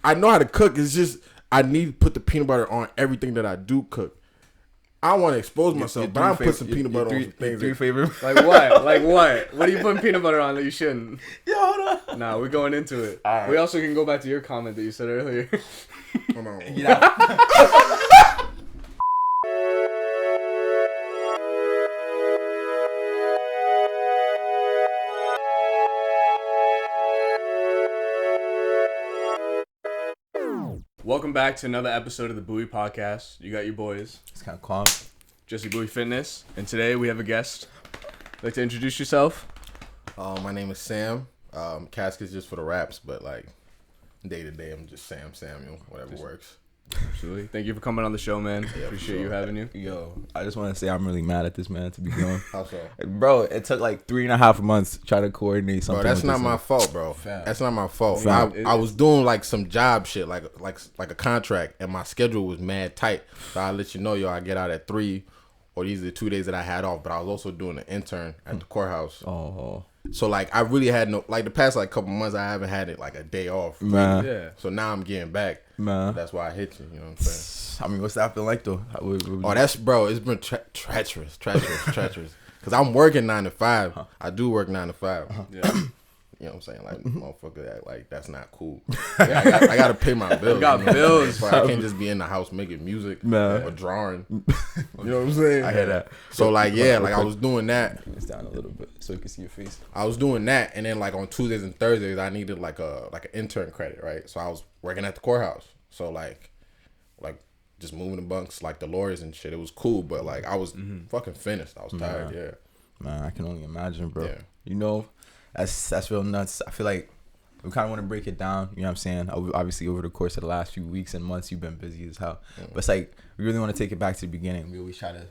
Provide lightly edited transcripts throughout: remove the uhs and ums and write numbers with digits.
I know how to cook. It's just I need to put the peanut butter on everything that I do cook. I want to expose myself, but I'm put some peanut butter on some things. Three favorite. Like what? Like what? What are you putting peanut butter on that you shouldn't? Yo, hold on. Nah, we're going into it. Right. We also can go back to your comment that you said earlier. Hold on. Yeah. Welcome back to another episode of the Bowie Podcast. You got your boys, It's kind of calm. Jesse Bowie Fitness, and today we have a guest. Like to introduce yourself? My name is Sam. Casket's just for the raps, but like day to day, I'm just Samuel, whatever works. Absolutely. Thank you for coming on the show, man. Yeah, Appreciate you having you. Yo, I just want to say I'm really mad at this man to be going. How so? Bro, it took like 3.5 months to try to coordinate something. Bro, that's with not this my man. fault, bro. Fam. That's not my fault. Fam. I was doing like some job shit, like a contract, and my schedule was mad tight. So I'll let you know, yo, I get out at 3, or these are the 2 days that I had off. But I was also doing an intern at the courthouse. Oh, So like I really had no, like the past like couple months I haven't had it like a day off. man. Yeah. So now I'm getting back. Man. That's why I hit you. You know what I'm saying? I mean, what's that feel like though? Oh, that's bro. It's been treacherous. Cause I'm working 9 to 5. I do work 9 to 5. Yeah. You know what I'm saying? Like motherfucker, that like that's not cool. I gotta pay my bills. got bills. So I can't just be in the house making music Man. or drawing. You know what I'm saying? I hear that. So like yeah, like I was doing that. Turn this down a little bit so you can see your face. I was doing that, and then like on Tuesdays and Thursdays, I needed like an intern credit, right? So I was working at the courthouse. So like just moving the bunks, like the lawyers and shit. It was cool, but like I was fucking finished. I was tired. Yeah. Man, I can only imagine, bro. Yeah. You know, that's real nuts. I feel like we kind of want to break it down. You know what I'm saying? Obviously, over the course of the last few weeks and months, you've been busy as hell. But it's like we really want to take it back to the beginning. We always try to,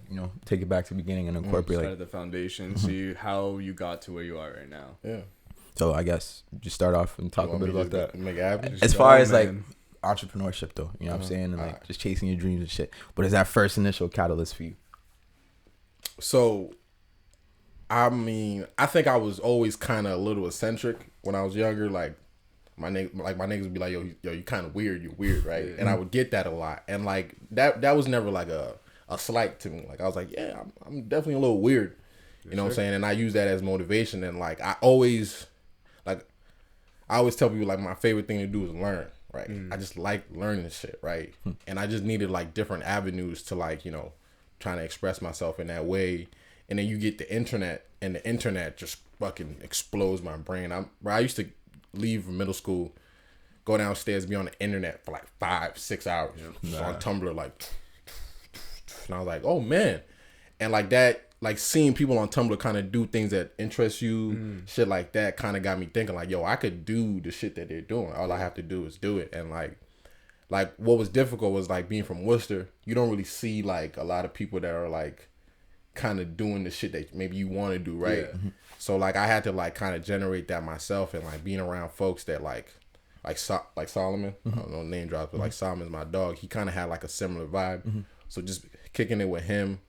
take it back to the beginning and incorporate. Start at the foundation, see how you got to where you are right now. Yeah. So I guess just start off and talk a bit about that. Make it happen. As far as man. like entrepreneurship, though, you know what I'm saying, and like just chasing your dreams and shit. What is that first initial catalyst for you? So, I mean, I think I was always kind of a little eccentric when I was younger. Like my niggas would be like, yo, you kind of weird. You're weird, right? And I would get that a lot. And like that was never like a slight to me. Like I was like, yeah, I'm definitely a little weird. You know what I'm saying? And I use that as motivation. And like I always tell people like my favorite thing to do is learn. Right. I just like learning shit. Right. And I just needed like different avenues to like, trying to express myself in that way. And then you get the internet, and the internet just fucking explodes my brain. I used to leave middle school, go downstairs, be on the internet for like 5-6 hours on Tumblr, like, and I was like, oh man. And like that, like seeing people on Tumblr kind of do things that interest you, shit like that kind of got me thinking like, yo, I could do the shit that they're doing. All I have to do is do it. And like what was difficult was like being from Worcester, you don't really see like a lot of people that are like kind of doing the shit that maybe you want to do, right? Yeah. So like I had to like kind of generate that myself, and like being around folks that like Solomon, I don't know name drops, but like Solomon's my dog. He kind of had like a similar vibe. So just kicking it with him,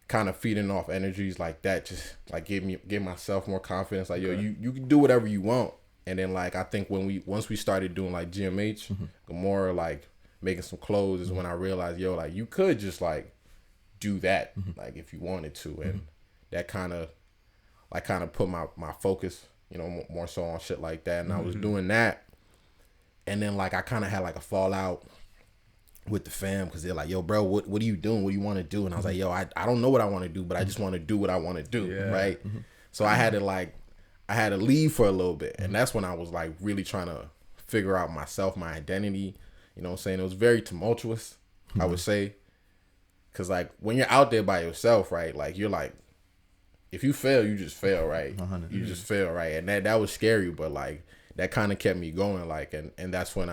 kind of feeding off energies like that, just like give myself more confidence. Like, yo, you can do whatever you want. And then like I think once we started doing like GMH, more like making some clothes is when I realized, yo, like you could just like do that like if you wanted to. And that kind of put my focus, more so on shit like that. And I was doing that. And then like I kind of had like a fallout with the fam, because they're like, yo, bro, what are you doing? What do you want to do? And I was like, yo, I don't know what I want to do, but I just want to do what I want to do, right? So I had to leave for a little bit, and that's when I was like really trying to figure out myself, my identity. You know what I'm saying? It was very tumultuous, I would say, because like when you're out there by yourself, right? Like you're like, if you fail, you just fail, right? You just fail, right? And that was scary, but like that kind of kept me going, like, and that's when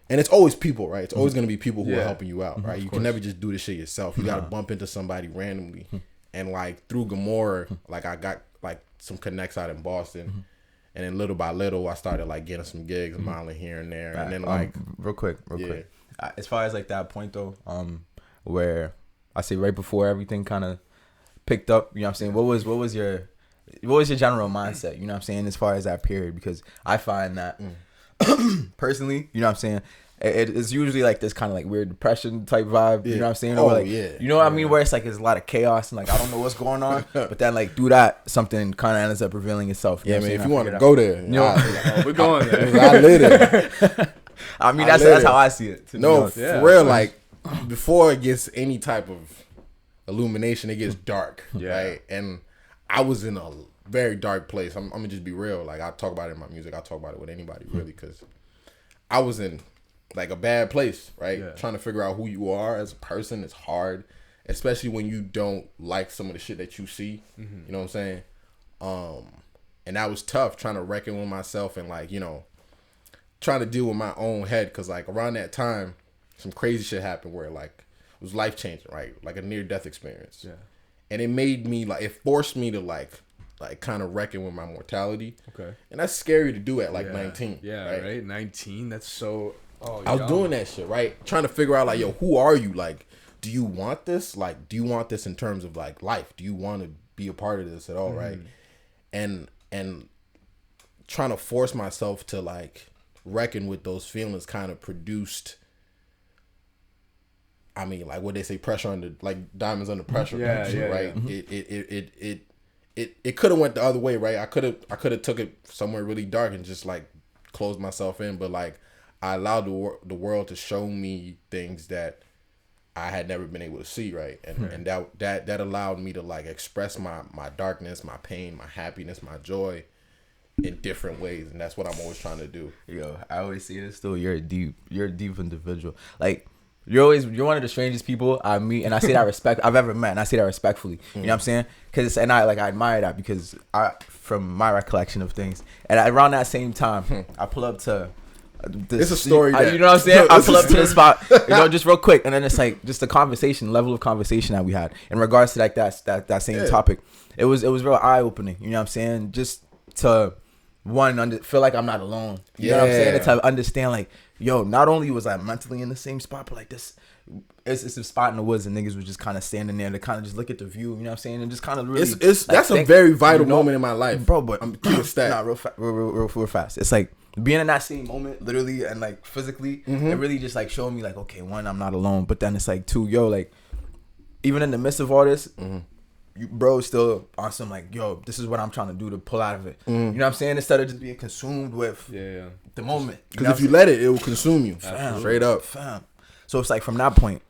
and it's always people, right? It's always going to be people who are helping you out, right? You can never just do this shit yourself. You got to bump into somebody randomly. And like through Gomorrah, like I got like some connects out in Boston. And then little by little, I started like getting some gigs, modeling here and there. And then like... real quick. As far as like that point though, where I say right before everything kind of picked up, you know what I'm saying? What was your general mindset, you know what I'm saying, as far as that period? Because I find that personally, you know what I'm saying? It's usually like this kind of like weird depression type vibe, you know what I'm saying? Oh, Or like, yeah. you know what I mean? Where it's like there's a lot of chaos and like I don't know what's going on, but then like through that something kind of ends up revealing itself. Yeah, man. If you want to go there, we're going there. I live there. I mean, that's how I see it. No, for real. Like before it gets any type of illumination, it gets dark, right? And I was in a very dark place. I'm gonna just be real. Like I talk about it in my music. I talk about it with anybody really, because I was in like a bad place, right? Yeah. Trying to figure out who you are as a person is hard, especially when you don't like some of the shit that you see. You know what I'm saying? And that was tough, trying to reckon with myself and like, you know, trying to deal with my own head, because like around that time some crazy shit happened where like it was life changing, right? Like a near death experience. Yeah. And it made me like, it forced me to like kind of reckon with my mortality. Okay. And that's scary to do at like 19. Yeah, right? 19. That's so I was doing that shit, right? Trying to figure out like, yo, who are you? Like, do you want this? Like, do you want this in terms of like life? Do you want to be a part of this at all, right? And trying to force myself to like reckon with those feelings kind of produced, I mean, like what they say, pressure under, like diamonds under pressure, right? Yeah. It could have went the other way, right? I could have took it somewhere really dark and just like closed myself in, but like I allowed the world to show me things that I had never been able to see, right? And that allowed me to like express my darkness, my pain, my happiness, my joy in different ways, and that's what I'm always trying to do. Yo, I always say this though. You're a deep individual. Like you're one of the strangest people I meet, and I say that I've ever met, and I say that respectfully. You know what I'm saying? And I admire that because from my recollection of things, and around that same time, I pull up to. It's a story. You know what I'm saying? I pull up to the spot, you know, just real quick, and then it's like just the level of conversation that we had in regards to like that same topic. It was real eye opening. You know what I'm saying? Just to feel like I'm not alone. You know what I'm saying? And to understand like, yo, not only was I mentally in the same spot, but like this, it's a spot in the woods and niggas was just kind of standing there to kind of just look at the view. You know what I'm saying? And just kind of really, that's a very vital moment in my life, bro. But I'm curious that real fast. It's like being in that same moment, literally and like physically, it really just like showed me like, okay, one, I'm not alone, but then it's like two, yo, like even in the midst of all this, you bro still on some like, yo, this is what I'm trying to do to pull out of it. You know what I'm saying? Instead of just being consumed with the moment. Because if you let it will consume you. Straight up. So it's like from that point,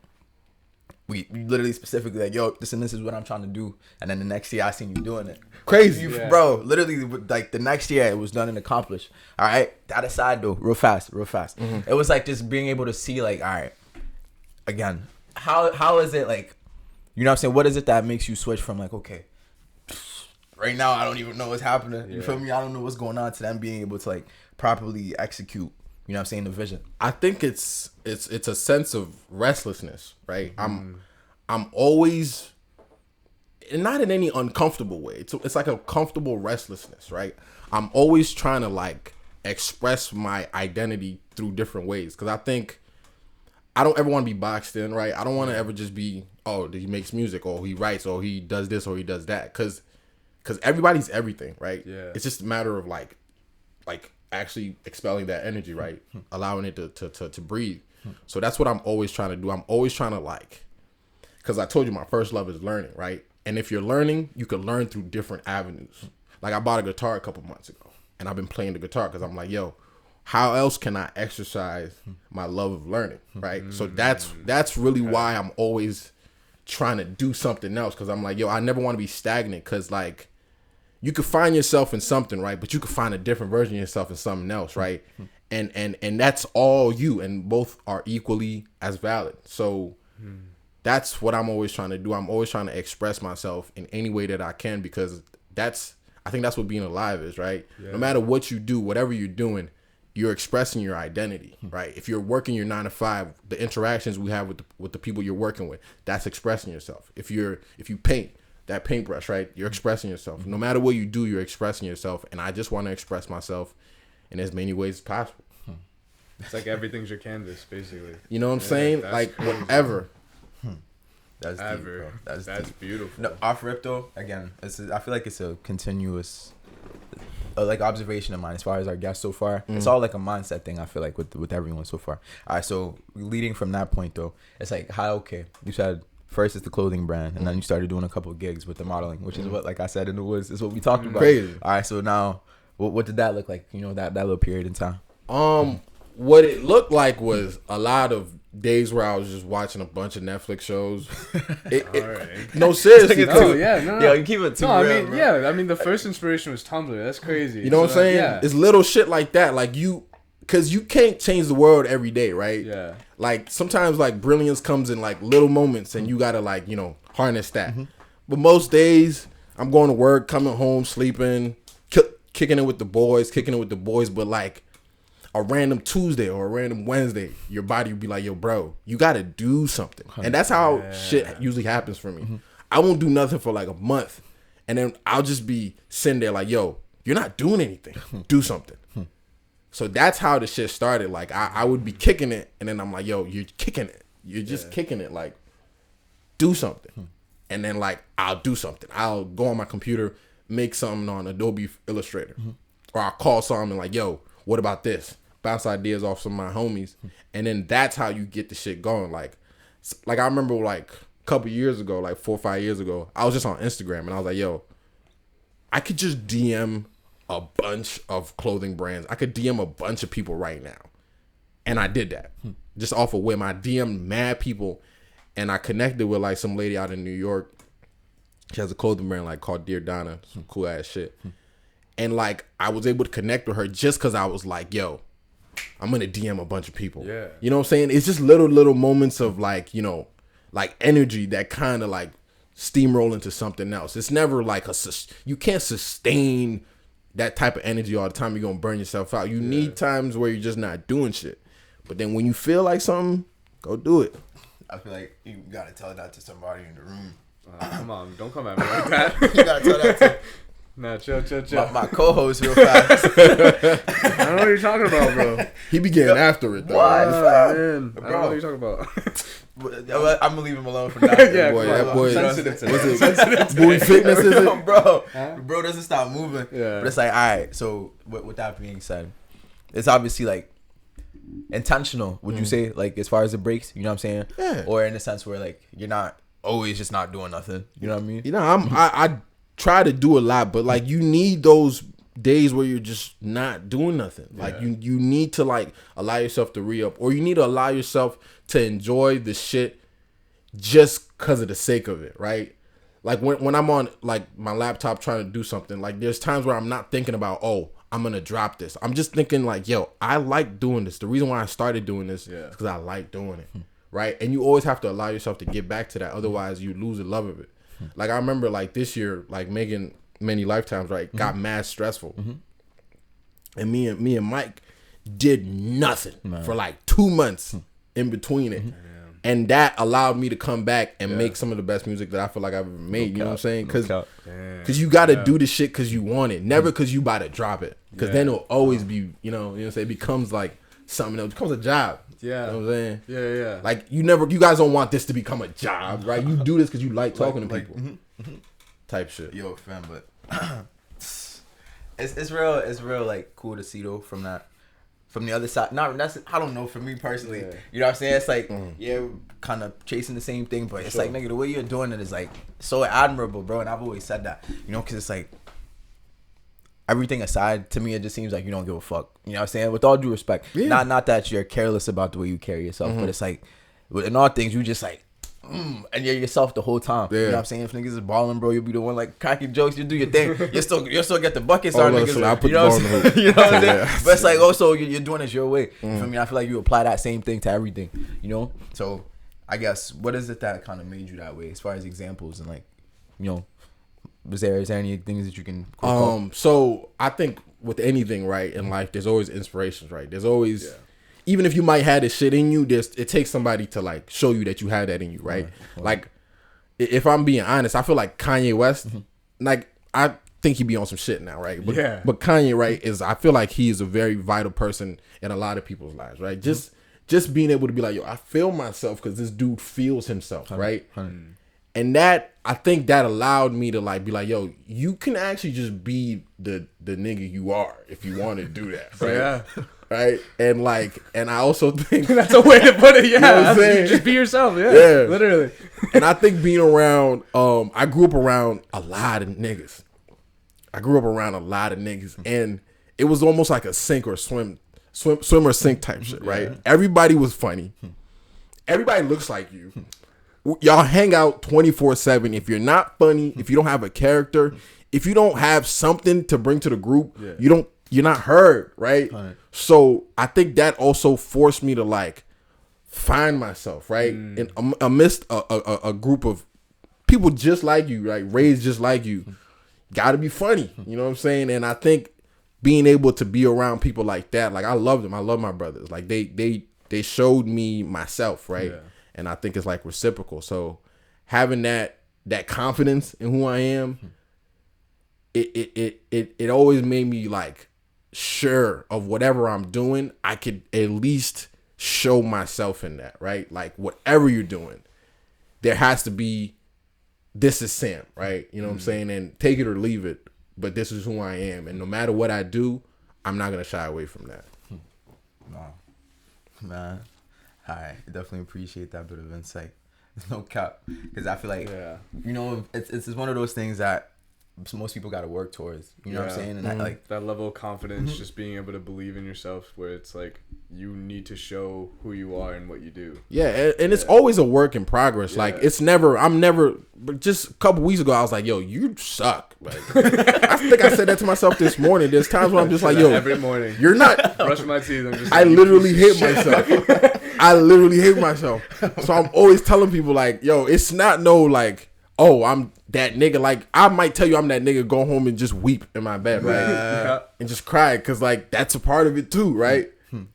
we literally specifically like, yo, this is what I'm trying to do. And then the next year I seen you doing it. Crazy. Bro, literally like the next year it was done and accomplished. All right. That aside though, real fast. It was like just being able to see like, all right, again, how is it like, you know what I'm saying? What is it that makes you switch from like, okay, right now I don't even know what's happening. You feel me? I don't know what's going on, to them being able to like properly execute, you know what I'm saying, the vision. I think it's a sense of restlessness, right? I'm always, and not in any uncomfortable way. It's like a comfortable restlessness, right? I'm always trying to like express my identity through different ways, because I think I don't ever want to be boxed in, right? I don't want to ever just be, oh, he makes music, or he writes, or he does this, or he does that, because everybody's everything, right? Yeah. It's just a matter of like actually expelling that energy, right? Allowing it to breathe. So that's what I'm always trying to do. I'm always trying to like, because I told you my first love is learning, right? And if you're learning, you can learn through different avenues. Like I bought a guitar a couple months ago, and I've been playing the guitar because I'm like, yo, how else can I exercise my love of learning, right? So that's really why I'm always trying to do something else, because I'm like, yo, I never want to be stagnant, because like you could find yourself in something, right? But you could find a different version of yourself in something else, right? And that's all you, and both are equally as valid. So that's what I'm always trying to do. I'm always trying to express myself in any way that I can, because I think that's what being alive is, right? Yeah. No matter what you do, whatever you're doing, you're expressing your identity, right? If you're working your 9 to 5, the interactions we have with the people you're working with, that's expressing yourself. If you paint, that paintbrush, right? You're expressing yourself. No matter what you do, you're expressing yourself. And I just want to express myself in as many ways as possible. It's like everything's your canvas, basically. You know what I'm saying? Like crazy. Whatever. That's deep, bro. That's beautiful. No, off rip though, again, I feel like it's a continuous like observation of mine as far as our guests so far. It's all like a mindset thing. I feel like with everyone so far. All right, so leading from that point though, it's like how okay you said. First, it's the clothing brand, and then you started doing a couple of gigs with the modeling, which is what, like I said in the woods, is what we talked about. Crazy. All right, so now, what did that look like? You know, that little period in time. What it looked like was a lot of days where I was just watching a bunch of Netflix shows. No, seriously. Yeah, you keep it too real, I mean, bro. yeah. I mean, the first inspiration was Tumblr. That's crazy. You know what I'm saying? Yeah. It's little shit like that. Like because you can't change the world every day, right? Yeah. Like sometimes like brilliance comes in like little moments and you gotta like, harness that. But most days I'm going to work, coming home, sleeping, kicking it with the boys. But like a random Tuesday or a random Wednesday, your body will be like, yo, bro, you gotta do something. And that's how shit usually happens for me. I won't do nothing for like a month. And then I'll just be sitting there like, yo, you're not doing anything. Do something. So that's how the shit started. Like I would be kicking it, and then I'm like, "Yo, you're kicking it. You're just kicking it. Like, do something." And then like I'll do something. I'll go on my computer, make something on Adobe Illustrator, or I'll call someone and like, "Yo, what about this?" Bounce ideas off some of my homies, and then that's how you get the shit going. Like I remember like a couple years ago, like 4 or 5 years ago, I was just on Instagram and I was like, "Yo, I could just DM." A bunch of clothing brands. I could DM a bunch of people right now. And I did that. Just off a whim. I DM'd mad people and I connected with like some lady out in New York. She has a clothing brand like called Dear Donna. Some cool ass shit. And like I was able to connect with her just because I was like, yo, I'm gonna DM a bunch of people. Yeah. You know what I'm saying? It's just little moments of like, like energy that kind of like steamroll into something else. It's never like you can't sustain that type of energy all the time. You're gonna burn yourself out. You need times where you're just not doing shit. But then when you feel like something, go do it. I feel like you gotta tell that to somebody in the room. Come on, don't come at me like that. You gotta tell that to Nah, chill. my co-host real fast. I don't know what you're talking about, bro. He be getting after it though. What? Man, I don't know what you're talking about. I'm gonna leave him alone for that. Yeah, That boy. sensitive to Was that. it Sensitive to Bowie Fitness? Is it? Bro, bro doesn't stop moving. Yeah. But it's like, all right. So with that being said, it's obviously like intentional. Would you say like as far as the breaks? You know what I'm saying? Yeah. Or in the sense where like you're not always just not doing nothing. You know what I mean? I try to do a lot, but like you need those days where you're just not doing nothing. Like you need to like allow yourself to re-up, or you need to allow yourself to enjoy the shit just because of the sake of it, right? Like when I'm on like my laptop trying to do something, like there's times where I'm not thinking about, oh, I'm gonna drop this. I'm just thinking like, yo, I like doing this. The reason why I started doing this is because I like doing it, right? And you always have to allow yourself to get back to that. Otherwise, you lose the love of it. Like I remember like this year, like making many lifetimes, right, got mad stressful. And me and Mike did nothing for like 2 months in between it. And that allowed me to come back and make some of the best music that I feel like I've ever made. You know what I'm saying? Because you got to do this shit because you want it. Never because you about to drop it. Because then it'll always be, you know what I'm saying? It becomes like something else. It becomes a job. Yeah. You know what I'm saying? Yeah. Like you guys don't want this to become a job, right? You do this because you like talking to people. Type shit. Yo, fam, but it's real like cool to see though from the other side. I don't know, for me personally. You know what I'm saying? It's like we're kind of chasing the same thing, but it's like, nigga, the way you're doing it is like so admirable, bro. And I've always said that, you know, because it's like everything aside, to me, it just seems like you don't give a fuck. You know what I'm saying? With all due respect, not that you're careless about the way you carry yourself, but it's like in all things you just like. And you're yourself the whole time. You know what I'm saying? If niggas is balling, bro, you'll be the one like cracking jokes. You do your thing. You still get the buckets. Oh, Niggas, so I put you know what I'm saying? You know what I'm saying? But it's like also you're doing it your way. You feel me? I feel like you apply that same thing to everything. You know? So I guess what is it that kind of made you that way as far as examples and like, you know, is there any things that you can So I think with anything, right, in life, there's always inspirations, right? There's always even if you might have this shit in you, it takes somebody to like show you that you have that in you, right? Like if I'm being honest, I feel like Kanye West, like I think he be on some shit now, right? But Kanye, right, I feel like he is a very vital person in a lot of people's lives, right? Just being able to be like, yo, I feel myself because this dude feels himself, right? And And that, I think that allowed me to like be like, yo, you can actually just be the nigga you are if you want to do that, right? Yeah. Right? And like, and I also think That's a way to put it. Yeah, You know what I'm saying? just be yourself. Yeah, Yeah. literally. and I think being around, I grew up around a lot of niggas. And it was almost like a sink or swim or sink type shit, right? Everybody was funny. Everybody looks like you. Y'all hang out 24/7. If you're not funny, if you don't have a character, if you don't have something to bring to the group, you're not heard, right? So I think that also forced me to like find myself, right? And amidst a group of people just like you, like raised just like you, gotta be funny. You know what I'm saying? And I think being able to be around people like that, like I love them. I love my brothers. Like they showed me myself, right? Yeah. And I think it's like reciprocal. So having that confidence in who I am, it always made me like sure of whatever I'm doing, I could at least show myself in that, right? Like whatever you're doing, there has to be, this is Sam, right? You know what I'm saying? And take it or leave it, but this is who I am. And no matter what I do, I'm not going to shy away from that. Wow. Man, I definitely appreciate that bit of insight. There's no cap. Because I feel like, you know, it's one of those things that most people got to work towards. You know what I'm saying? And I, like that level of confidence, just being able to believe in yourself, where it's like you need to show who you are and what you do. Yeah, and it's always a work in progress. Like it's never. But just a couple weeks ago, I was like, "Yo, you suck." Like, I think I said that to myself this morning. There's times where I'm just like, "Yo, every morning you're not." Brush my teeth. I'm just. I literally hate myself. I literally hate myself. So I'm always telling people like, "Yo, it's not no like, oh, I'm that nigga." Like I might tell you I'm that nigga. Go home and just weep in my bed, right, and just cry because like that's a part of it too, right?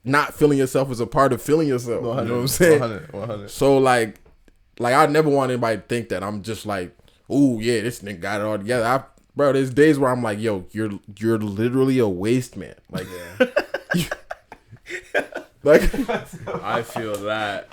Not feeling yourself is a part of feeling yourself. 100, you know what I'm saying? 100. So like I never want anybody to think that I'm just like, oh yeah, this nigga got it all together. Bro, there's days where I'm like, yo, you're literally a waste man. Like, like I feel that.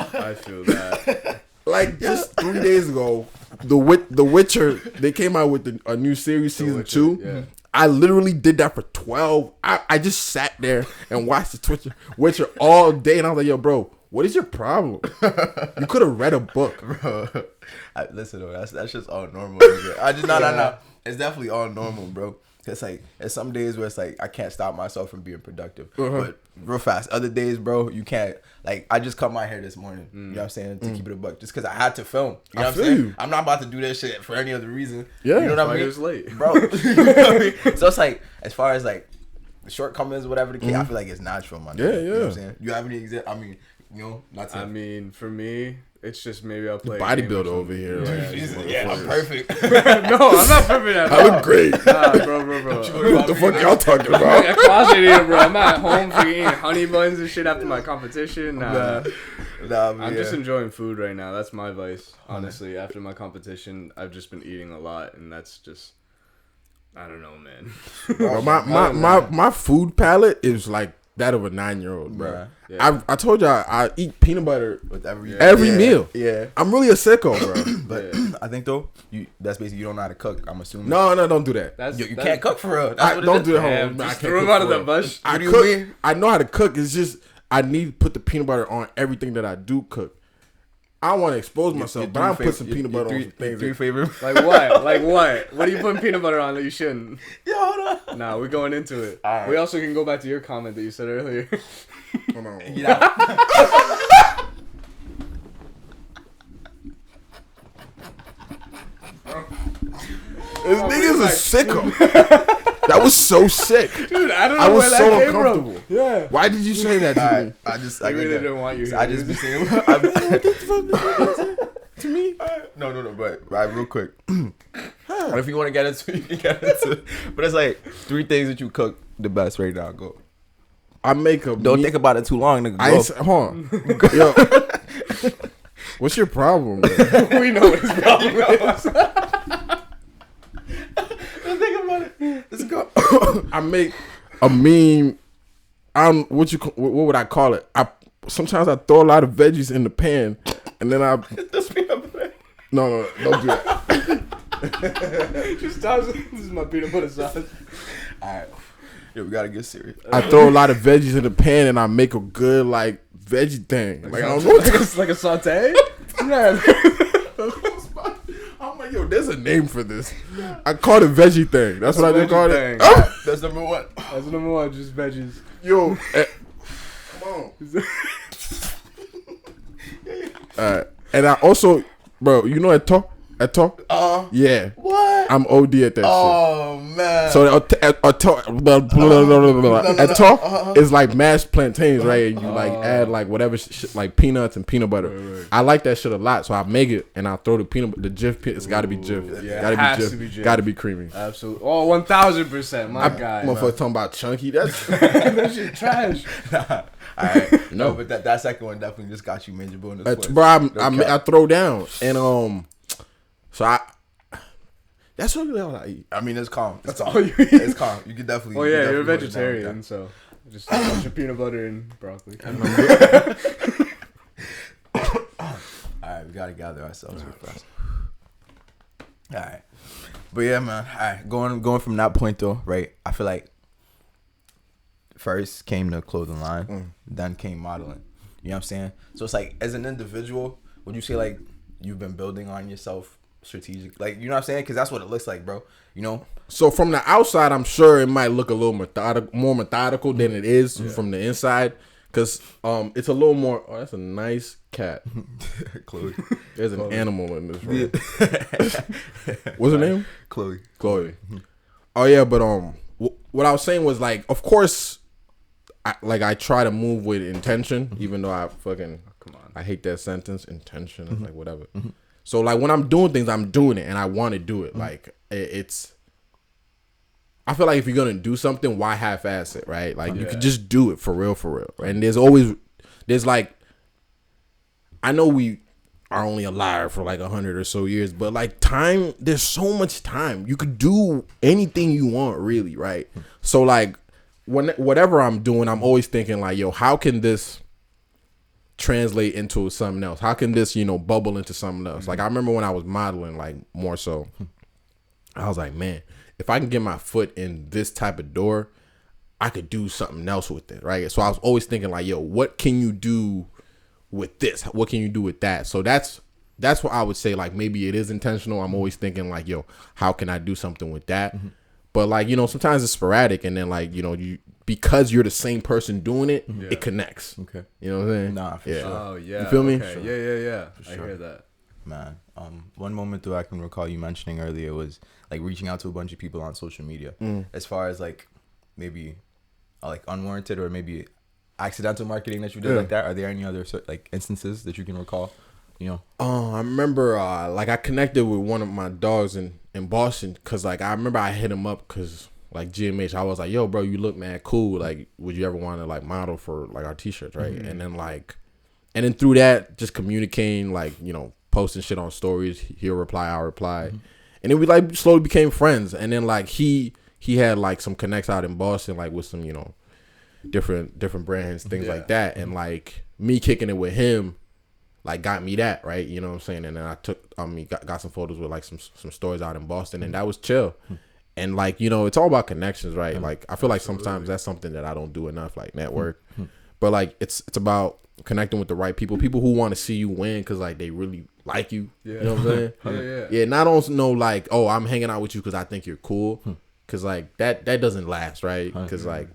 Like just 3 days ago, The Witcher, they came out with a new series, season 2. Yeah. I literally did that for 12. I just sat there and watched the Witcher all day, and I was like, yo, bro, what is your problem? You could have read a book. Bro, listen, though, that's just all normal. I just, no. It's definitely all normal, bro. It's like, there's some days where it's like, I can't stop myself from being productive. But real fast. Other days, bro, you can't. Like, I just cut my hair this morning. You know what I'm saying? To keep it a buck. Just because I had to film. You know what I'm saying? I'm not about to do that shit for any other reason. Yeah. You know what I mean? It was late. Bro. You know what I mean? So it's like, as far as like, the shortcomings, whatever the case, I feel like it's natural, man. Yeah, yeah. You know what I'm saying? You have any example? I mean, you know, not to. I mean, for me, it's just maybe I'll play bodybuilder over here. Yeah, I'm perfect. No, I'm not perfect at all. I look great. Nah, bro. What the fuck y'all talking about? I'm closeted here, bro. I'm at home for eating honey buns and shit after my competition. Nah, I'm just enjoying food right now. That's my vice, honestly. After my competition, I've just been eating a lot, and that's just, I don't know, man. Bro, my food palate is like that of a 9-year-old, bro. Yeah. I told y'all I eat peanut butter with every meal. Yeah, I'm really a sicko, bro. But I think though, that's basically you don't know how to cook. I'm assuming. No, don't do that. You can't cook for real. Don't do that. Just threw him out of the bush. I cook. I know how to cook. It's just I need to put the peanut butter on everything that I do cook. I don't want to expose myself, but I'm put some peanut butter on some things. Three favorite. Like what? Like what? What are you putting peanut butter on that you shouldn't? Yo, hold on. Nah, we're going into it. Right. We also can go back to your comment that you said earlier. Hold on. This nigga's a sicko. That was so sick. Dude, I don't know where that came from. Yeah. Why did you say that to me? I really didn't want you here. I just be saying to me. No, but real quick. If you want to get into it, you can get into it. But it's like 3 things that you cook the best right now. Go. I make a. Don't think about it too long, nigga. Hold on. Yo. What's your problem, man? We know what his problem is. Don't think about it. Let's go. I make a meme. What would I call it? Sometimes I throw a lot of veggies in the pan, and then No, don't do that. Just toss it. This is my peanut butter sauce. Alright. Yeah, we gotta get serious. I throw a lot of veggies in the pan and I make a good like veggie thing. Like I don't know, like a saute. Yeah. I'm like, yo, there's a name for this. I call it veggie thing. That's what I just called it. That's number one. That's number one. Just veggies. Yo, come on. Alright, and I also, bro, you know Eto? Yeah. What? I'm OD at that shit. Oh man. So Eto is like mashed plantains, right? And you like add like whatever shit, like peanuts and peanut butter. Right. I like that shit a lot, so I make it and I throw the Jif. It's got to be Jif. Yeah, gotta be Jif. Got to be creamy. Absolutely. Oh, 1000%, my guy. Motherfucker talking about chunky. That's that shit trash. Alright. No, but that second one definitely just got you major bonus. Bro, I throw down and so that's really all I eat. I mean, it's calm. That's all you eat. It's calm. You can definitely. Oh yeah, you're a vegetarian, so just a bunch of peanut butter and broccoli. Alright, we gotta gather ourselves here first. Alright, but yeah, man. Alright, going from that point though, right? I feel like first came the clothing line, then came modeling. You know what I'm saying? So it's like, as an individual, would you say like you've been building on yourself strategic, like, you know what I'm saying? Because that's what it looks like, bro. You know. So from the outside, I'm sure it might look a little more methodical than it is from the inside. Cause it's a little more. Oh, that's a nice cat. Chloe. There's an animal in this room. What's her name? Chloe. Oh yeah, but what I was saying was like, of course, I try to move with intention, even though I hate that sentence. Intention is like whatever. So like when I'm doing things, I'm doing it and I want to do it. Like it's. I feel like if you're gonna do something, why half-ass it, right? Like you could just do it for real. And there's like, I know we are only alive for like 100 or so years, but like time, there's so much time. You could do anything you want, really, right? So like, whatever I'm doing, I'm always thinking like, yo, how can this translate into something else? How can this, bubble into something else? Like I remember when I was modeling, like more so, I was like, man, if I can get my foot in this type of door, I could do something else with it, right? So I was always thinking like, yo, what can you do with this? What can you do with that? So that's what I would say, like maybe it is intentional. I'm always thinking like, yo, how can I do something with that? But like, sometimes it's sporadic, and then like, you because you're the same person doing it, it connects. Okay. You know what I'm saying? Nah, for sure. Oh yeah. You feel me? Okay. Yeah. I hear that. Man, one moment though I can recall you mentioning earlier was like reaching out to a bunch of people on social media, as far as like maybe like unwarranted or maybe accidental marketing that you did like that. Are there any other like instances that you can recall? I remember like I connected with one of my dogs in Boston, because like I remember I hit him up because like GMH, I was like, yo bro, you look mad cool, like would you ever want to like model for like our t-shirts, right? And then through that, just communicating, like posting shit on stories, he'll reply, I'll reply, and then we like slowly became friends. And then like he had like some connects out in Boston, like with some different brands, things like that, and like me kicking it with him like got me that, right? You know what I'm saying? And then I took got some photos with like some stores out in Boston, and that was chill. And like it's all about connections, right? Like I feel like sometimes that's something that I don't do enough, like network. But like it's about connecting with the right people who want to see you win, because like they really like you. You know what I'm saying? Yeah. Not on no like, oh, I'm hanging out with you because I think you're cool, because like that doesn't last, right? Because like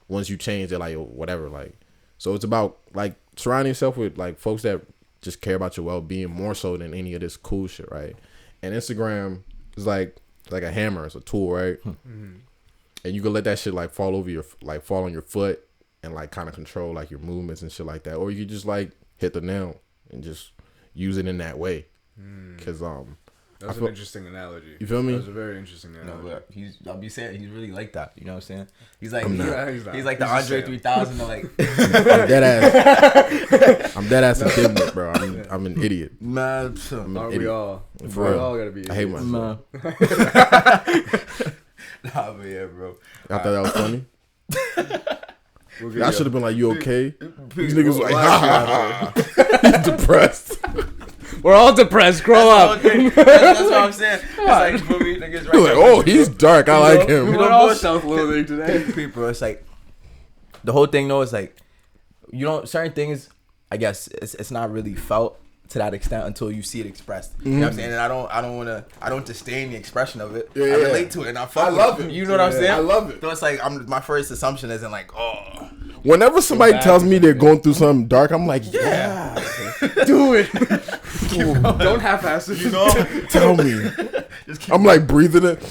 once you change, they're like, oh, whatever. Like, so it's about like surrounding yourself with like folks that just care about your well-being more so than any of this cool shit, right? And Instagram is like a hammer. It's a tool, right? And you can let that shit like fall on your foot and like kind of control like your movements and shit like that, or you just like hit the nail and just use it in that way. Because that's an interesting analogy. You feel me? That was a very interesting analogy. No, I'll be saying he's really like that. You know what I'm saying? He's like he's like the He's Andre 3000 to like. I'm dead ass a kid, bro. I'm an idiot. Man, Aren't we all? For real. We all gotta be. I hate myself. Nah, but yeah, bro. I thought that was funny. I should have been like, you okay? These niggas like, he's depressed. We're all depressed. Grow up. That's what I'm saying. It's like movie niggas right. You're like, oh, he's dark. I like him. We're all self-loathing today. People, it's like the whole thing though is like you don't certain things. I guess it's not really felt to that extent until you see it expressed. You know what I'm saying? And I don't disdain the expression of it. Yeah, I relate to it and I love it. You know what I'm saying? I love it. So it's like my first assumption isn't like, oh. Whenever somebody tells me they're going through something dark, I'm like, yeah. Do it. Don't half-ass it. You know? Tell me. I'm like breathing it.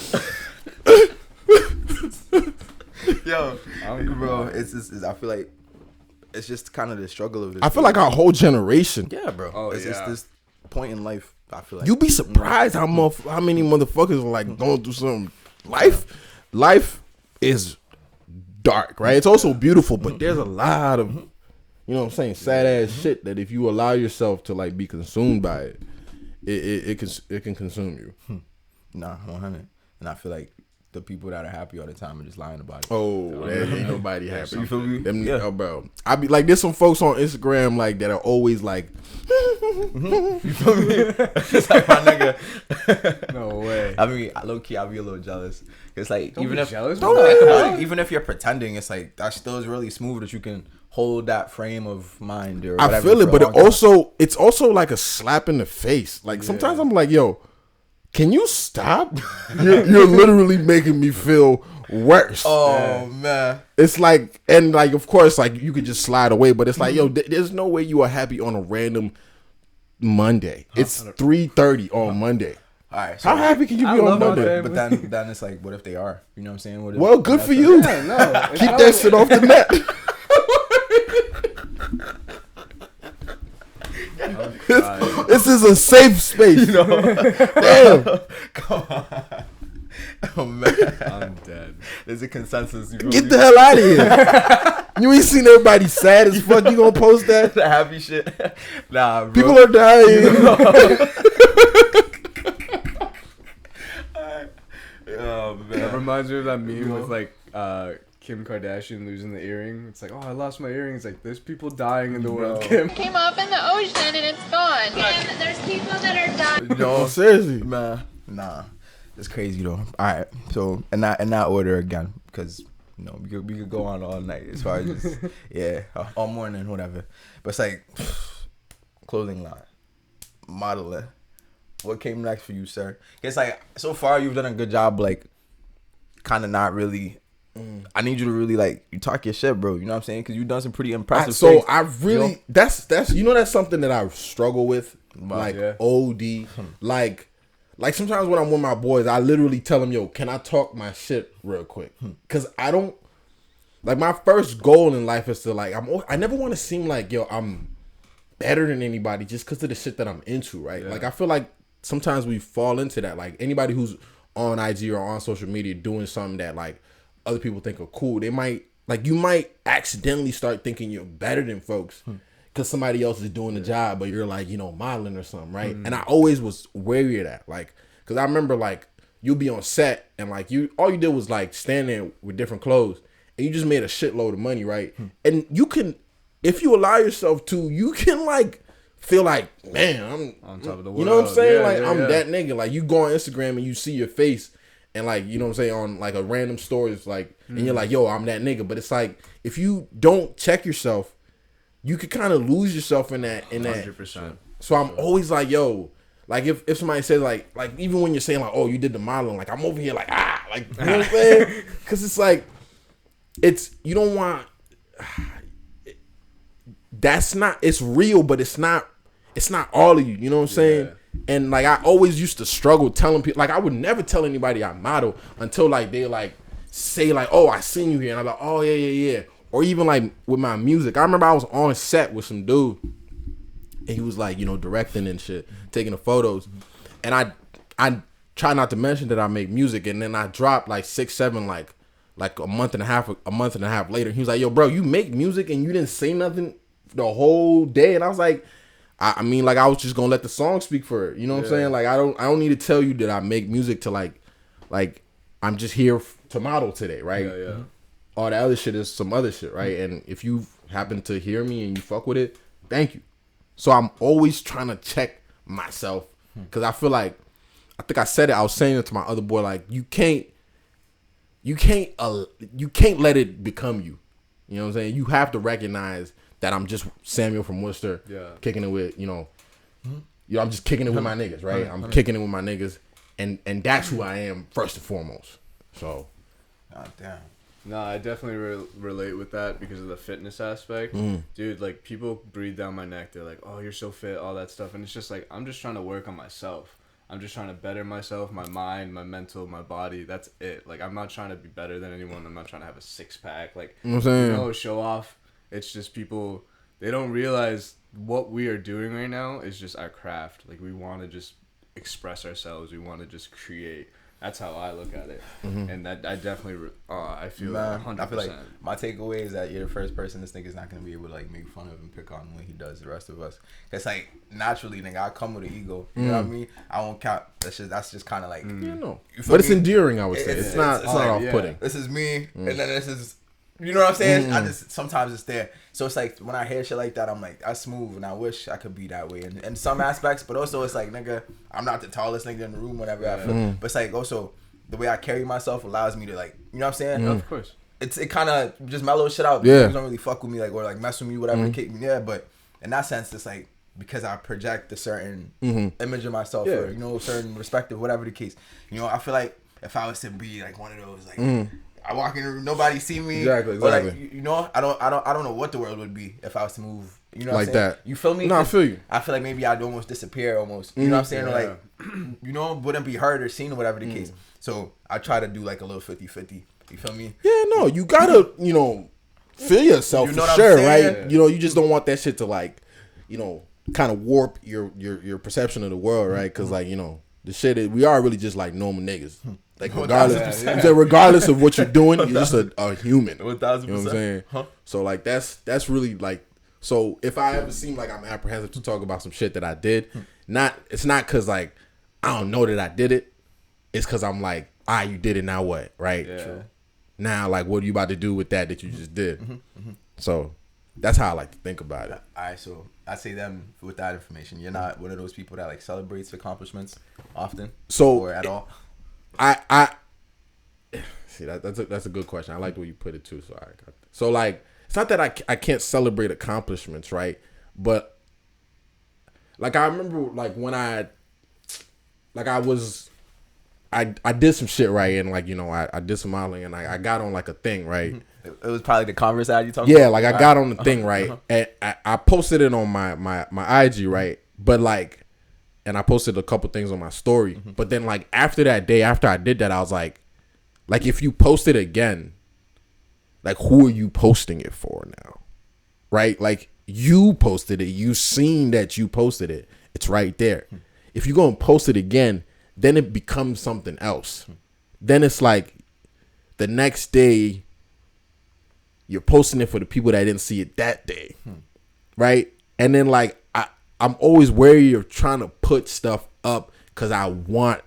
Yo, bro, it's I feel like it's just kind of the struggle of this. I feel like our whole generation. Yeah, bro. It's this point in life. I feel like You be surprised how many motherfuckers are like going through something. Life is dark, right? It's also beautiful, but there's a lot of, you know what I'm saying, sad ass shit that if you allow yourself to like be consumed by it can consume you. Nah, 100. And I feel like the people that are happy all the time are just lying about it. Oh, ain't nobody happy. You feel me? Oh, bro. I be like, there's some folks on Instagram like that are always like, you feel me? It's like my nigga. No way. I mean, low key, I'll be a little jealous. It's like Don't even be if jealous, even if you're pretending, it's like that still is really smooth that you can hold that frame of mind or I whatever. feel it, but it's also like a slap in the face. Like sometimes I'm like, yo, can you stop? You're literally making me feel worse. Oh man, it's like, and like, of course, like you could just slide away, but it's like, yo, there's no way you are happy on a random Monday. It's 3:30 on Monday. All right, so how happy can you be on Monday? But then it's like, what if they are? You know what I'm saying? What if, well, good for you. Yeah, no, Keep that shit off the net. This is a safe space. You know? Damn. Come on. Oh man, I'm dead. There's a consensus. Get the hell out of here. You ain't seen everybody sad as fuck. You gonna post that? The happy shit. Nah, bro. People are dying. Oh man. That reminds me of that meme with like Kim Kardashian losing the earring. It's like, oh, I lost my earring. It's like, there's people dying in the world, Kim. Came up in the ocean and it's gone. Kim, there's people that are dying. No, seriously, man. Nah, it's crazy though. All right, so in that order again, because you know we could go on all night as far as just, all morning, whatever. But it's like clothing line, modeling. What came next for you, sir? It's like so far you've done a good job, like kind of not really. I need you to really like you talk your shit, bro. You know what I'm saying? Because you've done some pretty impressive things. So I really, you know? that's that's something that I struggle with, like OD. Like sometimes when I'm with my boys, I literally tell them, yo, can I talk my shit real quick? Because I don't like my first goal in life is to like I never want to seem like, yo, I'm better than anybody just because of the shit that I'm into, right? Yeah. Like I feel like sometimes we fall into that. Like anybody who's on IG or on social media doing something that like other people think are cool, they might like you might accidentally start thinking you're better than folks because somebody else is doing the job, but you're like, you know, modeling or something, right? And I always was wary of that, like, because I remember like you'll be on set and like all you did was like stand there with different clothes and you just made a shitload of money, right? And you can, if you allow yourself to, you can like feel like, man, I'm on top of the world. You know what I'm saying? I'm that nigga. Like you go on Instagram and you see your face. And like, you know what I'm saying, on like a random story, it's like, and you're like, yo, I'm that nigga. But it's like, if you don't check yourself, you could kind of lose yourself in that. 100%. So I'm always like, yo, like if somebody says like even when you're saying like, oh, you did the modeling, like I'm over here like, like, you know what I'm saying? Because it's like, you don't want, that's not, it's real, but it's not all of you. You know what I'm saying? And like I always used to struggle telling people, like I would never tell anybody I model until like they like say like, oh, I seen you here, and I'm like, oh yeah. Or even like with my music, I remember I was on set with some dude, and he was like, you know, directing and shit, taking the photos, and I try not to mention that I make music, and then I dropped like 6, 7 like a month and a half later. He was like, yo, bro, you make music and you didn't say nothing the whole day, and I was like, I mean, like I was just gonna let the song speak for it. You know what I'm saying? Like I don't need to tell you that I make music to like I'm just here to model today, right? Yeah. All the other shit is some other shit, right? And if you happen to hear me and you fuck with it, thank you. So I'm always trying to check myself. Because I feel like, I think I said it, I was saying it to my other boy, like, you can't let it become you. You know what I'm saying? You have to recognize that I'm just Samuel from Worcester, kicking it with, I'm just kicking it with my niggas, right? I'm kicking it with my niggas, and that's who I am first and foremost. So, God damn. No, I definitely relate with that because of the fitness aspect. Dude, like, people breathe down my neck. They're like, oh, you're so fit, all that stuff. And it's just like, I'm just trying to work on myself. I'm just trying to better myself, my mind, my mental, my body. That's it. Like, I'm not trying to be better than anyone. I'm not trying to have a six-pack. Like, show off. It's just people, they don't realize what we are doing right now is just our craft. Like, we want to just express ourselves. We want to just create. That's how I look at it. And that I definitely, I feel 100%. I feel like my takeaway is that you're the first person this nigga's not going to be able to, like, make fun of and pick on when he does the rest of us. It's like, naturally, nigga, I come with an ego. You know what I mean? I won't count. That's just kind of like, But it's endearing, I would say. It's not off-putting. This is me, and then this is, you know what I'm saying? I just, sometimes it's there. So it's like, when I hear shit like that, I'm like, that's smooth, and I wish I could be that way in some aspects, but also it's like, nigga, I'm not the tallest nigga in the room, whatever I feel. But it's like, also, the way I carry myself allows me to, like, you know what I'm saying? Of course. It kind of just mellows shit out. People don't really fuck with me, like, or like mess with me, whatever. But in that sense, it's like, because I project a certain image of myself, or, certain perspective, whatever the case. I feel like if I was to be like one of those, like, I walk in the room, nobody see me. Exactly. Or like, I don't know what the world would be if I was to move. You know what like I'm saying? that. You feel me? No, I feel you. I feel like maybe I'd almost disappear almost. You know what I'm saying? Or like, wouldn't be heard or seen or whatever the case. So I try to do like a little 50-50. You feel me? Yeah, no, you gotta, feel yourself for sure, right? You just don't want that shit to, like, kind of warp your perception of the world, right? Because, like, the shit is, we are really just like normal niggas. Like, regardless of what you're doing, you're just a human. 1,000%. You know what I'm saying? So, like, that's really, like, so if I ever seem like I'm apprehensive to talk about some shit that I did, it's not because, like, I don't know that I did it. It's because I'm like, you did it, now what, right? Yeah. True. Now, like, what are you about to do with that you just did? So that's how I like to think about it. All right, so I say them with that information. You're not one of those people that, like, celebrates accomplishments often, or at all. I see that's a good question. I like the way you put it too. So like, it's not that I can't celebrate accomplishments, right? But like, I remember, like, when I did some shit, right, and, like, I did some modeling, and I got on, like, a thing, right. It was probably the Converse ad you talking about? Yeah, like, I got on the thing, right, and I posted it on my IG, right, but, like, and I posted a couple things on my story, but then, like, after that day, after I did that, I was like, if you post it again, like, who are you posting it for now, right? Like, you posted it, you seen that you posted it, it's right there. If you go and post it again, then it becomes something else. Then it's like the next day you're posting it for the people that didn't see it that day, right? And then, like, I'm always wary of trying to put stuff up because I want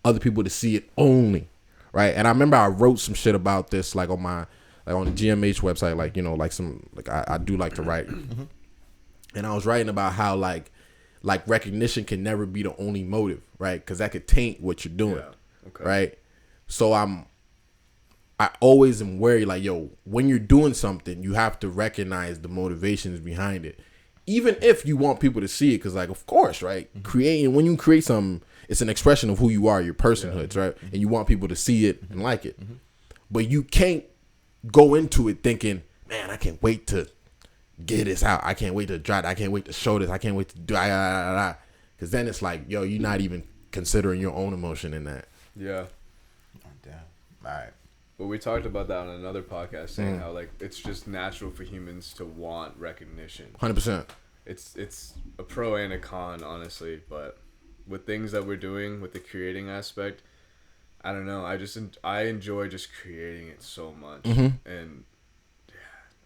other people to see it only, right? And I remember I wrote some shit about this, like, on the GMH website, like, I do like to write, and I was writing about how, like recognition can never be the only motive, right? Because that could taint what you're doing, right? So I always am wary, like, when you're doing something, you have to recognize the motivations behind it, even if you want people to see it. Because, like, of course, right? When you create something, it's an expression of who you are, your personhoods, right? And you want people to see it and like it, but you can't go into it thinking, man, I can't wait to get this out. I can't wait to drop. I can't wait to show this. I can't wait to do. Because then it's like, you're not even considering your own emotion in that. Yeah. Oh, damn. All right. But we talked about that on another podcast, saying how, like, it's just natural for humans to want recognition. 100%. It's a pro and a con, honestly. But with things that we're doing, with the creating aspect, I don't know. I enjoy just creating it so much, and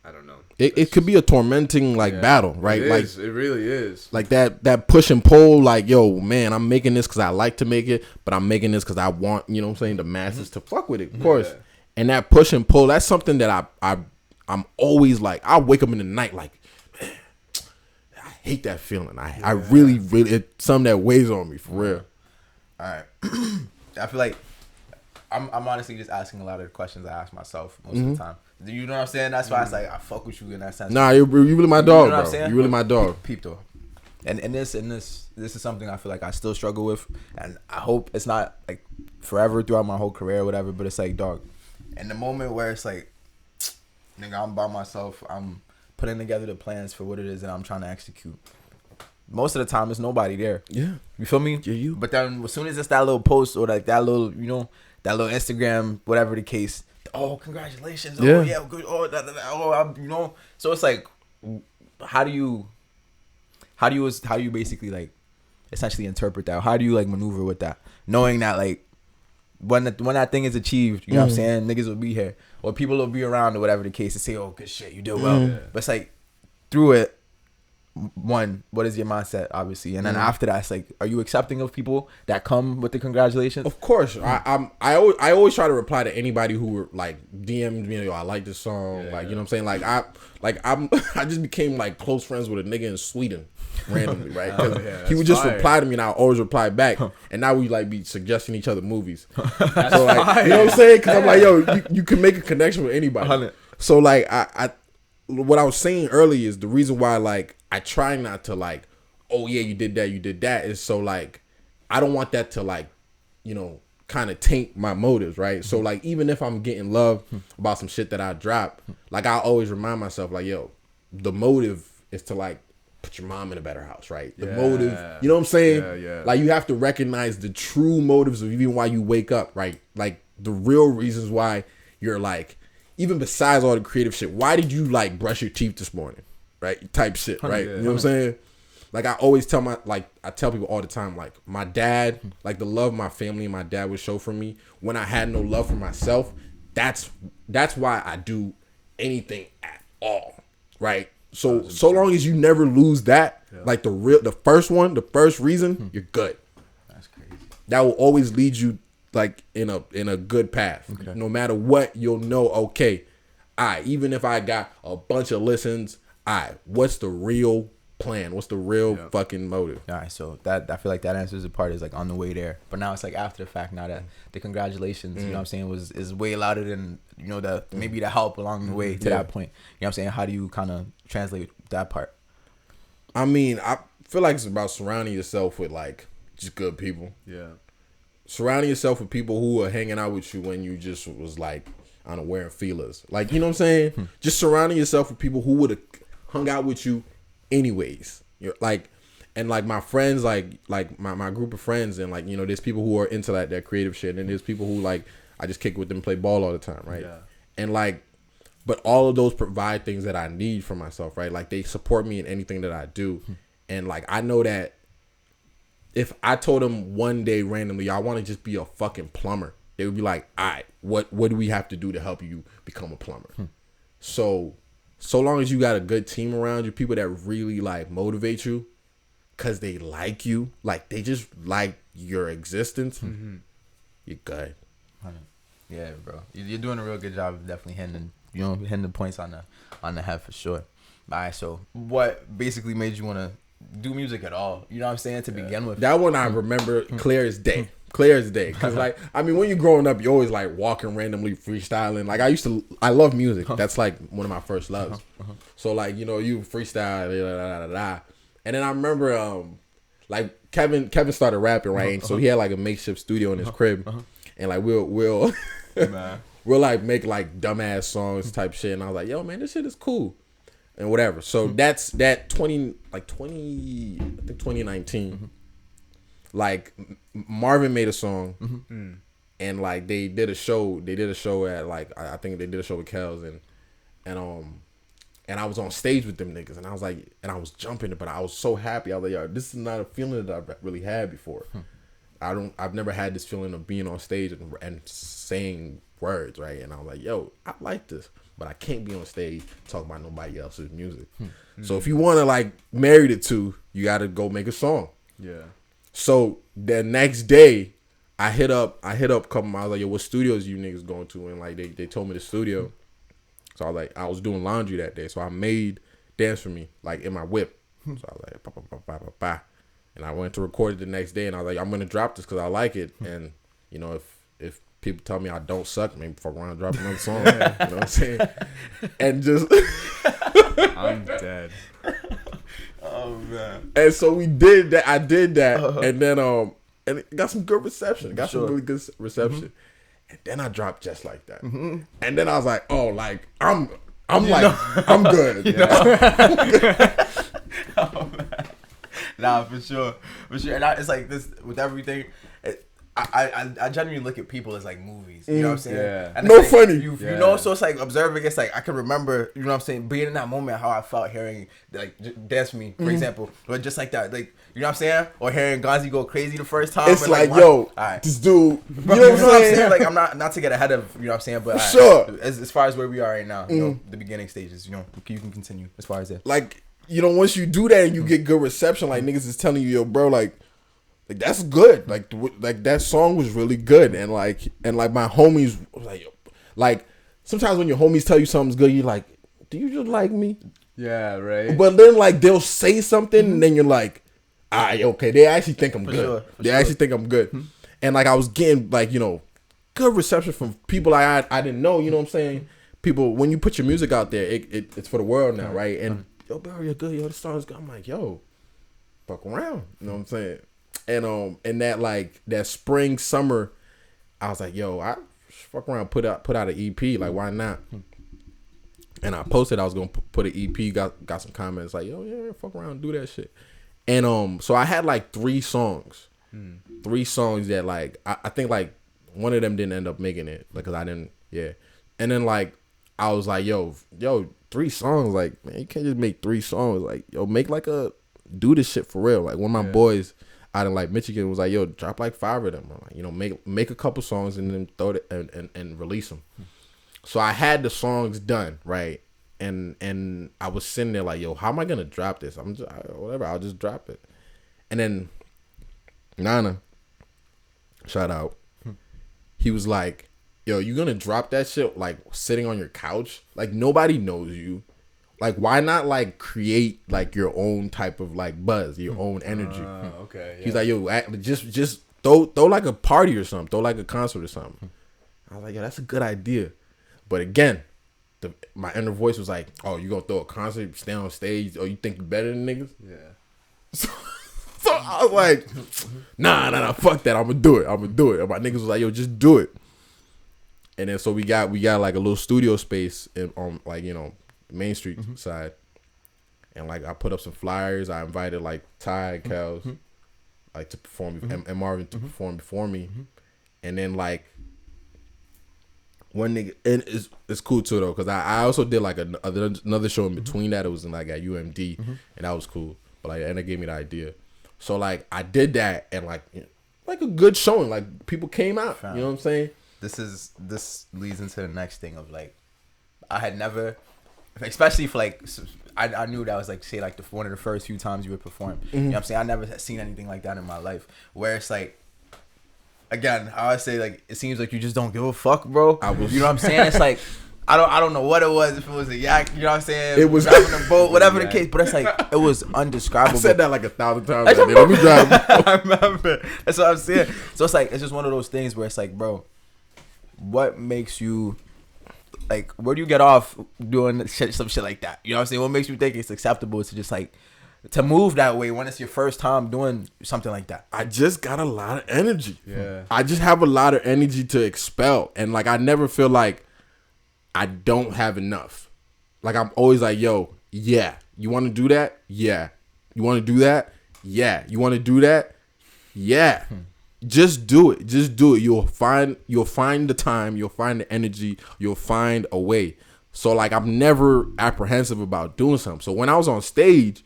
I don't know. It could be a tormenting, like, battle, right? It really is. Like that push and pull, like, man, I'm making this because I like to make it, but I'm making this because I want, you know what I'm saying, the masses to fuck with it, of course. Yeah. And that push and pull, that's something that I'm always like, I wake up in the night like, man, I hate that feeling. I really it's something that weighs on me for real. All right. I feel like I'm honestly just asking a lot of the questions I ask myself most of the time. You know what I'm saying? That's why it's like I fuck with you in that sense. Nah, you really my dog, know what I'm bro. saying? You really my dog. Peep though. And this is something I feel like I still struggle with, and I hope it's not like forever throughout my whole career or whatever. But it's like, dog, in the moment where it's like, nigga, I'm by myself. I'm putting together the plans for what it is that I'm trying to execute. Most of the time, there's nobody there. Yeah, you feel me? Yeah, you. But then as soon as it's that little post or like that little, that little Instagram, whatever the case. Oh, congratulations! Yeah. Oh, yeah, good. Oh, So it's like, how do you basically like essentially interpret that? How do you like maneuver with that, knowing that like when that thing is achieved, you know what I'm saying, niggas will be here or people will be around or whatever the case to say, oh, good shit, you did well. But it's like through it, one, what is your mindset, obviously, and then after that, it's like, are you accepting of people that come with the congratulations? Of course, I always try to reply to anybody who like DM'd me, yo, I like this song, like, you know what I'm saying, I just became like close friends with a nigga in Sweden randomly, right? He would just reply to me and I always reply back, and now we like be suggesting each other movies. So like, you know what I'm saying? Because I'm like, yo, you can make a connection with anybody. 100. So like, I what I was saying earlier is the reason why like I try not to like, oh yeah, you did that is so like I don't want that to like, kind of taint my motives, right? So like even if I'm getting love about some shit that I drop, like I always remind myself like, yo, the motive is to like put your mom in a better house, right? The motive, you know what I'm saying? Yeah. Like you have to recognize the true motives of even why you wake up, right? Like the real reasons why you're like, even besides all the creative shit, why did you like brush your teeth this morning, right? Type shit, right? You know what I'm saying? Like I always tell I tell people all the time, like my dad, like the love my family and my dad would show for me when I had no love for myself. That's why I do anything at all, right? So long as you never lose that, like the first reason, you're good. That's crazy. That will always lead you like in a good path. Okay. No matter what, you'll know, okay, even if I got a bunch of listens, what's the real plan? What's the real fucking motive? All right, so that I feel like that answers the part is like on the way there. But now it's like after the fact, now that the congratulations, you know what I'm saying, is way louder than, maybe the help along the way to that point. You know what I'm saying? How do you kind of translate that part? I mean, I feel like it's about surrounding yourself with like just good people. Yeah. Surrounding yourself with people who are hanging out with you when you just was like, I don't know, wearing feelers. Like, you know what I'm saying? Just surrounding yourself with people who would have hung out with you anyways. You're like, and like my friends, like my group of friends, and like, there's people who are into like that creative shit, and there's people who like I just kick with them and play ball all the time, right? Yeah. And like, but all of those provide things that I need for myself, right? Like they support me in anything that I do. And like I know that if I told them one day randomly, I want to just be a fucking plumber, they would be like, all right, what do we have to do to help you become a plumber? So long as you got a good team around you, people that really like motivate you because they like you, like they just like your existence, you're good. Yeah, bro. You're doing a real good job of definitely hitting the points on the head for sure. All right, so what basically made you want to do music at all? You know what I'm saying? To begin with. That one I remember clear as day. Clear as day. Because like, I mean, when you're growing up, you're always like walking randomly freestyling. Like I love music. That's like one of my first loves. So like, you freestyle, and then I remember like Kevin started rapping, right? So he had like a makeshift studio in his crib, and like we'll like make like dumbass songs type shit, and I was like, yo man, this shit is cool. And whatever. So that's that 2019. Like Marvin made a song, and like they did a show. They did a show at like I think they did a show with Kels, and I was on stage with them niggas, and I was like, and I was jumping, but I was so happy. I was like, yo, this is not a feeling that I've really had before. I've never had this feeling of being on stage and saying words, right? And I was like, yo, I like this. But I can't be on stage talking about nobody else's music. So if you want to like marry the two, you got to go make a song. Yeah. So the next day, I hit up a couple. I was like, yo, what studios you niggas going to? And like they told me the studio. So I was like, I was doing laundry that day, so I made Dance For Me like in my whip. So I was like, bah, bah, bah, bah, bah, bah. And I went to record it the next day, and I was like, I'm gonna drop this because I like it, and you know, if people tell me I don't suck, maybe fuck around and drop another song. You know what I'm saying? And just I'm dead. Oh man. And so we did that. I did that, and then and it got some good reception. It got some really good reception. And then I dropped Just Like That. And then I was like, oh, like I'm like I'm good. Oh man. Nah, for sure. And it's like this with everything. I genuinely look at people as like movies. You know what I'm saying? Yeah. And No like, funny. You know, so it's like observing. It's like I can remember. You know what I'm saying? Being in that moment, how I felt hearing like Dance Me, for example, or Just Like That. Like you know what I'm saying? Or hearing Gonzi go crazy the first time. It's and, like, wow. yo, all right. this dude. Bro, You know what I'm saying? Like I'm not to get ahead of you know what I'm saying, but Sure. As far as where we are right now, you know, the beginning stages. You know, you can continue as far as that. Like, you know, once you do that and you get good reception, like niggas is telling you, yo, bro, like that's good. Like that song was really good, and like my homies was like sometimes when your homies tell you something's good, you're like, do you just like me? Yeah, right. But then like they'll say something, and then you're like, all right, okay, they actually think I'm good. They actually think I'm good, and like I was getting like, you know, good reception from people I didn't know. You know what I'm saying? People, when you put your music out there, it's for the world now, right? And yo, bro, you're good. Yo, the song's good. I'm like, yo, fuck around. You know what I'm saying? And that like that spring summer, I was like, yo, I fuck around, put out an EP. Like, why not? And I posted I was gonna put an EP. Got some comments like, yo, yeah, fuck around, do that shit. And so I had like 3 songs, 3 songs that like I think like one of them didn't end up making it because I didn't. Yeah. And then like I was like, yo, 3 songs. Like, man, you can't just make 3 songs. Like, yo, make like do this shit for real. Like, one of my boys out in like Michigan was like, yo, drop like 5 of them. I'm like, you know, make a couple songs and then throw it and release them. So I had the songs done, right? And I was sitting there like, yo, how am I gonna drop this? I'm just whatever, I'll just drop it. And then Nana, shout out, he was like, yo, you gonna drop that shit like sitting on your couch? Like nobody knows you. Like, why not like create like your own type of like buzz, your own energy? Okay. Yeah. He's like, yo, just throw like a party or something, throw like a concert or something. I was like, yo, that's a good idea. But again, my inner voice was like, oh, you gonna throw a concert, stay on stage, or you think you better than niggas? Yeah. So I was like, nah, fuck that, I'm gonna do it. And my niggas was like, yo, just do it. And then so we got like a little studio space on like, you know, Main Street side, and like I put up some flyers. I invited like Ty and Kels like to perform and Marvin to perform before me, and then like one nigga, and it's cool too though, because I also did like another show in between that. It was in like at UMD, and that was cool. But like, and it gave me the idea. So like I did that, and like a good showing. Like people came out. You know what I'm saying? This leads into the next thing of like, I had never, especially for like, I knew that was like, say like one of the first few times you would perform. You know what I'm saying? I never had seen anything like that in my life, where it's like, again, I always say like, it seems like you just don't give a fuck, bro. You know what I'm saying? It's like, I don't know what it was, if it was a yak, you know what I'm saying? It was driving a boat, whatever the case, but it's like, it was undescribable. I said that like 1,000 times. Let me drive. I remember. That's what I'm saying. So it's like, it's just one of those things where it's like, bro, what makes you, like, where do you get off doing some shit like that? You know what I'm saying? What makes you think it's acceptable to just like, to move that way when it's your first time doing something like that? I just got a lot of energy. Yeah. I just have a lot of energy to expel. And like, I never feel like I don't have enough. Like, I'm always like, yo, yeah. You want to do that? Yeah. You want to do that? Yeah. You want to do that? Yeah. Just do it. Just do it. You'll find the time. You'll find the energy. You'll find a way. So like, I'm never apprehensive about doing something. So when I was on stage,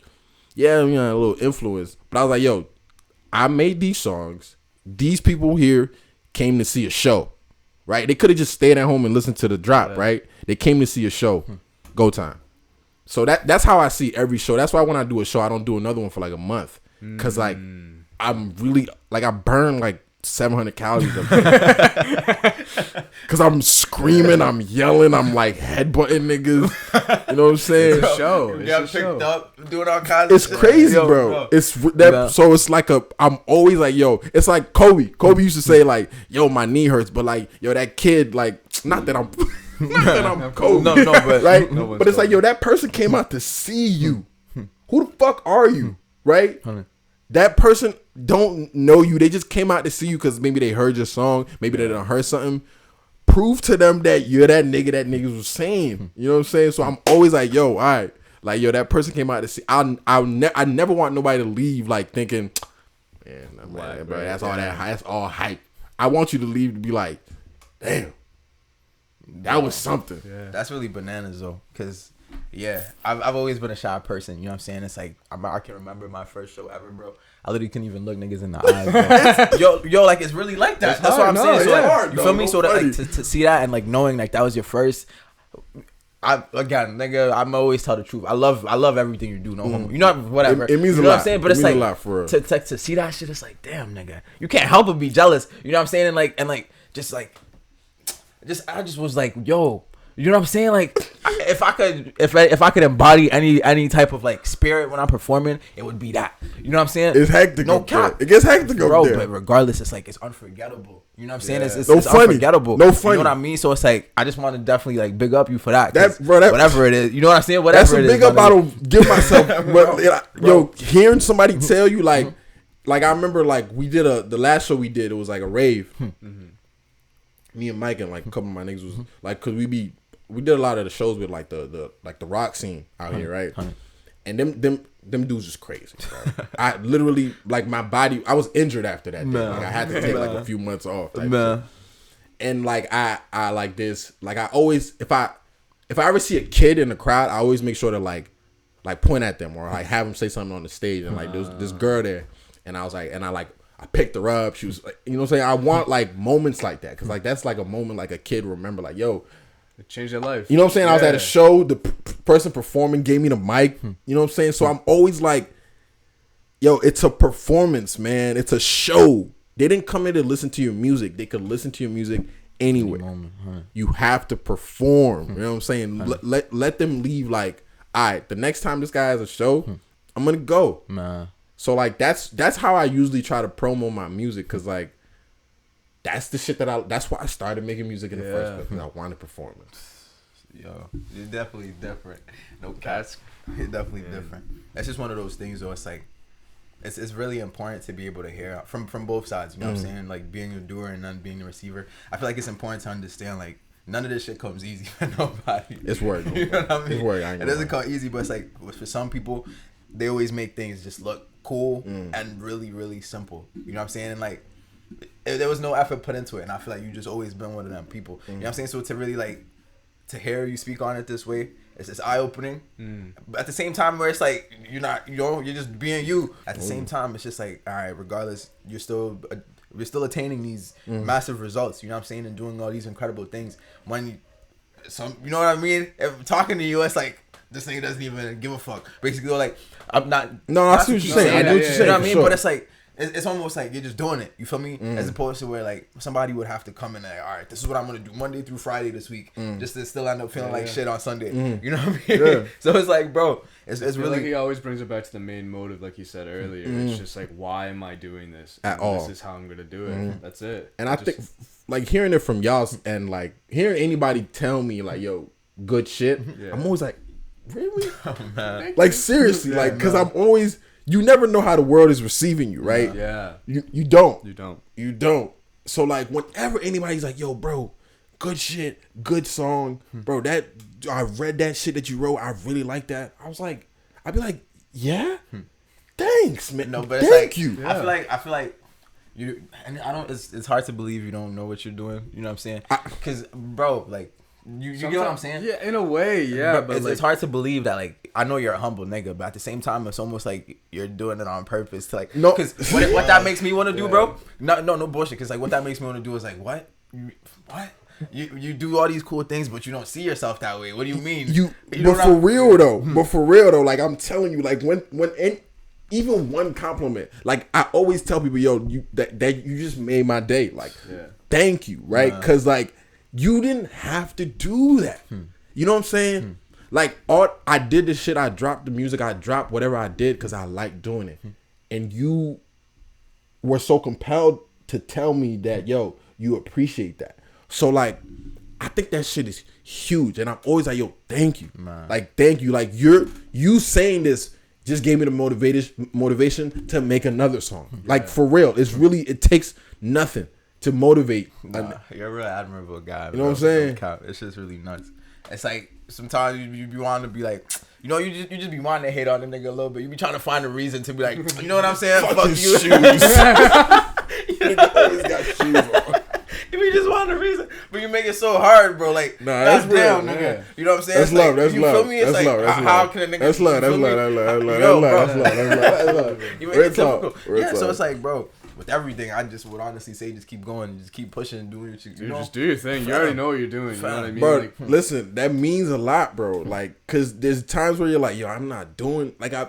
yeah, you know, a little influence, but I was like, yo, I made these songs. These people here came to see a show, right? They could have just stayed at home and listened to the drop, right? They came to see a show. Go time. So that's how I see every show. That's why when I do a show, I don't do another one for like a month, because like, I'm really like, I burn like 700 calories of because I'm screaming, I'm yelling, I'm like headbutting niggas. You know what I'm saying? It's a show. You got picked up doing all kinds It's of shit. crazy, bro. It's that. So it's like I'm always like, yo. It's like Kobe. Kobe used to say like, yo, my knee hurts, but like, yo, that kid, like, not that I'm Kobe, no, but right? But it's like, yo, that person came out to see you. Who the fuck are you, right? That person don't know you. They just came out to see you because maybe they heard your song. Maybe they done heard something. Prove to them that you're that niggas was saying. You know what I'm saying? So I'm always like, yo, all right. Like, yo, that person came out to see. I never want nobody to leave like thinking, man, bro, that's all hype. I want you to leave to be like, damn, that was something. Yeah. That's really bananas though, because I've always been a shy person. You know what I'm saying? It's like I can remember my first show ever, bro. I literally couldn't even look niggas in the eyes, bro. yo, like it's really like that. That's what I'm saying. So like, you feel me? So that, like to see that and like knowing like that was your first. Nigga, I'm always tell the truth. I love everything you do. No homo. You know, whatever. It means you a know lot. What I'm saying? But it's like a lot for to see that shit. It's like, damn, nigga, you can't help but be jealous. You know what I'm saying? And I just was like, yo. You know what I'm saying? Like, if I could embody any type of like spirit when I'm performing, it would be that. You know what I'm saying? It's hectic. No cap. It gets hectic up there. But regardless, it's like it's unforgettable. You know what I'm saying? It's funny. Unforgettable. No funny. You know what I mean? So it's like I just want to definitely like big up you for that. Bro, whatever it is. You know what I'm saying? Whatever that's it is. That's a big up I don't give myself. Yo, hearing somebody tell you like I remember like we did the last show we did. It was like a rave. Me and Mike and like a couple of my niggas was like, cause we did a lot of the shows with like the rock scene out here, right? And them dudes is crazy, bro. I literally like my body. I was injured after that. Like I had to take like a few months off. And like I like this. Like I always if I ever see a kid in the crowd, I always make sure to like point at them or like have them say something on the stage. And like there was this girl there, and I was like, I picked her up. She was like, you know what I'm saying? I want like moments like that because like that's like a moment like a kid remember like, yo. It changed their life. You know what I'm saying? I was at a show. The person performing gave me the mic. You know what I'm saying? So I'm always like, yo, it's a performance, man. It's a show. They didn't come in to listen to your music. They could listen to your music anywhere. You have to perform. You know what I'm saying? Let them leave like, all right, the next time this guy has a show, I'm going to go. So like that's how I usually try to promo my music because like, that's the shit that's why I started making music in the first place because I wanted performance. Yo, it's definitely different. No cats. It's definitely different. It's just one of those things though. It's like, it's really important to be able to hear from both sides. You know what I'm saying? Like being a doer and not being the receiver. I feel like it's important to understand like none of this shit comes easy for nobody. It's work. You know what I mean? It's work. It doesn't come easy, but it's like for some people, they always make things just look cool and really, really simple. You know what I'm saying? And like, there was no effort put into it, and I feel like you just always been one of them people. You know what I'm saying? So to really like to hear you speak on it this way, it's eye opening. But at the same time, where it's like you're just being you. At the same time, it's just like, all right, regardless, you're still attaining these massive results. You know what I'm saying? And doing all these incredible things. When you know what I mean? If talking to you, it's like this nigga doesn't even give a fuck. Basically, like I'm not. No, I see what you're saying. I know what you're saying. You know what I mean? Sure. But it's like. It's almost like you're just doing it. You feel me? As opposed to where like somebody would have to come in and like, all right, this is what I'm gonna do Monday through Friday this week, just to still end up feeling like shit on Sunday. You know what I mean? Yeah. So it's like, bro, it's really. Like he always brings it back to the main motive, like you said earlier. It's just like, why am I doing this? At all? This is how I'm gonna do it. That's it. And I think like hearing it from y'all and like hearing anybody tell me like, yo, good shit. I'm always like, really? Oh, man. Like seriously, like because I'm always. You never know how the world is receiving you, right? Yeah. You don't. You don't. So like whenever anybody's like, yo, bro, good shit, good song, bro, that I read that shit that you wrote, I really like that. I'd be like, yeah? Thanks, man. No, but it's thank like, you. Yeah. I feel like you and I don't it's hard to believe you don't know what you're doing. You know what I'm saying? Cuz bro, like you get what I'm saying? Yeah, in a way, yeah. But it's hard to believe that, like, I know you're a humble nigga, but at the same time, it's almost like you're doing it on purpose to, like, no, because what that makes me want to do, bro. No bullshit. Because like what that makes me want to do is like, what? You do all these cool things, but you don't see yourself that way. What do you mean? But for real though, like I'm telling you, like when even one compliment. Like I always tell people, yo, that you just made my day. Like, thank you, right? Because like you didn't have to do that. You know what I'm saying? Like I did this shit. I dropped the music. I dropped whatever I did because I like doing it. And you were so compelled to tell me that, yo, you appreciate that. So like, I think that shit is huge. And I'm always like, yo, thank you. Man. Like, thank you. Like you saying this just gave me the motivation to make another song. Like for real. It takes nothing to motivate. You're a real admirable guy. You know what I'm saying? It's just really nuts. It's like sometimes you be wanting to be like, you know, you just be wanting to hate on them nigga a little bit. You be trying to find a reason to be like, you know what I'm saying? Fuck you. Shoes. Nigga always got shoes on. You be just wanting a reason, but you make it so hard, bro. Like, nah, that's real, nigga. Yeah. You know what I'm saying? That's love. That's you love. Feel me? It's that's like, love. how can a nigga? That's love. That's love. You make it difficult. Yeah. So it's like, bro. With everything, I just would honestly say just keep going, just keep pushing and doing what you know. Just do your thing. You already know what you're doing. You know what I mean? Bro, like, listen, that means a lot, bro. Like, cause there's times where you're like, yo, I'm not doing. Like, I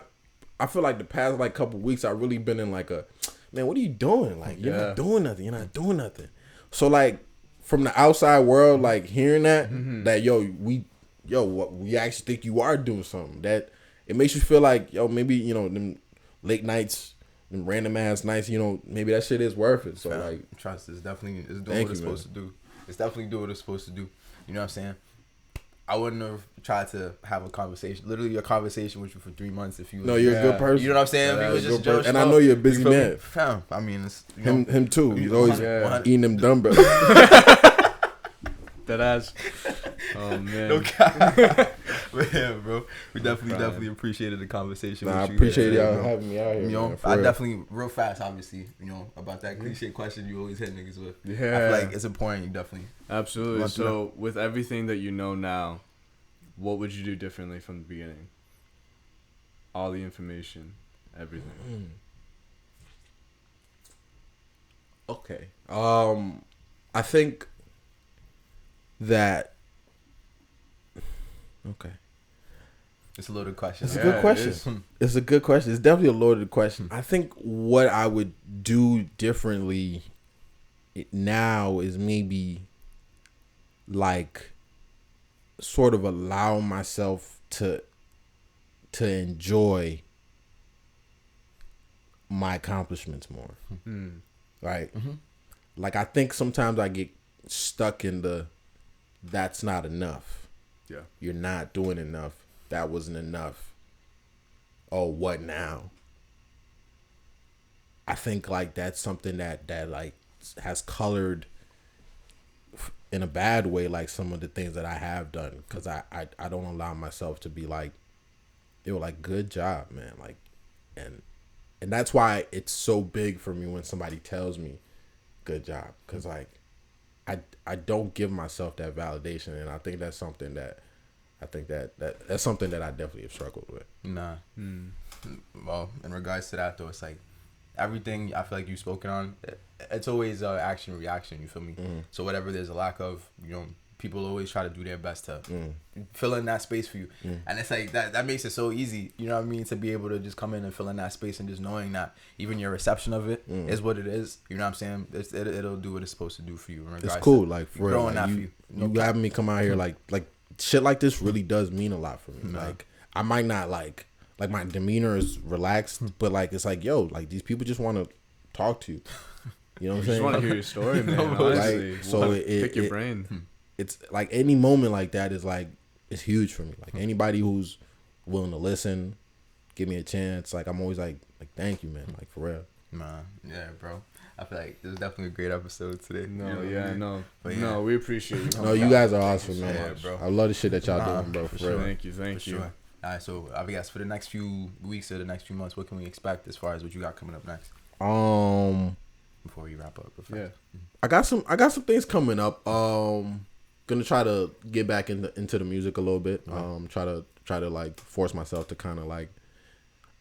feel like the past like couple weeks, I really been in like a, man, what are you doing? Like, you're not doing nothing. You're not doing nothing. So like, from the outside world, like hearing that, that we actually think you are doing something. That it makes you feel like, yo, maybe them late nights. Random ass nights, maybe that shit is worth it. So like, trust is doing what it's supposed to do. It's definitely doing what it's supposed to do. You know what I'm saying? I wouldn't have tried to have a conversation, literally a conversation with you for 3 months if you. No, you're a good person. You know what I'm saying? Yeah, if was just Joe and I know you're a busy man. Fam, I mean, it's, him too. He's always eating them dumbbells. That ass. Oh man. No cap. But yeah, bro. We definitely appreciated the conversation. I appreciate y'all having me out here. Man, I definitely real fast, obviously, about that cliche question you always hit niggas with. Yeah. I feel like it's important. You definitely. Absolutely. So with everything that you know now, what would you do differently from the beginning? All the information, everything. Okay. I think that. Okay. It's a loaded question. It's a good question. It's a good question. It's definitely a loaded question. I think what I would do differently now is maybe like sort of allow myself to enjoy my accomplishments more. Right? Like I think sometimes I get stuck in that's not enough. Yeah. You're not doing enough. That wasn't enough. Oh, what now? I think like that's something that like has colored in a bad way like some of the things that I have done, because I don't allow myself to be like, yo, like good job, man, like, and that's why it's so big for me when somebody tells me good job, because like I don't give myself that validation, and I think that's something that that's something that I definitely have struggled with. Nah. Well, in regards to that though, it's like everything I feel like you've spoken on, it's always action reaction. You feel me? So whatever there's a lack of, people always try to do their best to fill in that space for you, and it's like that makes it so easy. You know what I mean? To be able to just come in and fill in that space, and just knowing that even your reception of it is what it is. You know what I'm saying? It'll do what it's supposed to do for you. It's cool, like for real. Like, you having me come out here like shit like this really does mean a lot for me. Like I might not like my demeanor is relaxed, but like it's like, yo, like these people just want to talk to you. You know what I'm saying? Just want to hear your story, man. Honestly. Like, so pick your brain. It's like any moment like that is like, it's huge for me. Like anybody who's willing to listen, give me a chance. Like I'm always like thank you, man. Like for real. Man, yeah, bro. I feel like this is definitely a great episode today. No, we appreciate you. No, you guys are awesome, man. Yeah, bro. I love the shit that y'all doing, bro. For real. Thank you. Sure. All right, so I guess for the next few weeks or the next few months, what can we expect as far as what you got coming up next? Before we wrap up. I got some things coming up. Gonna try to get back into the music a little bit. Try to like force myself to kind of like.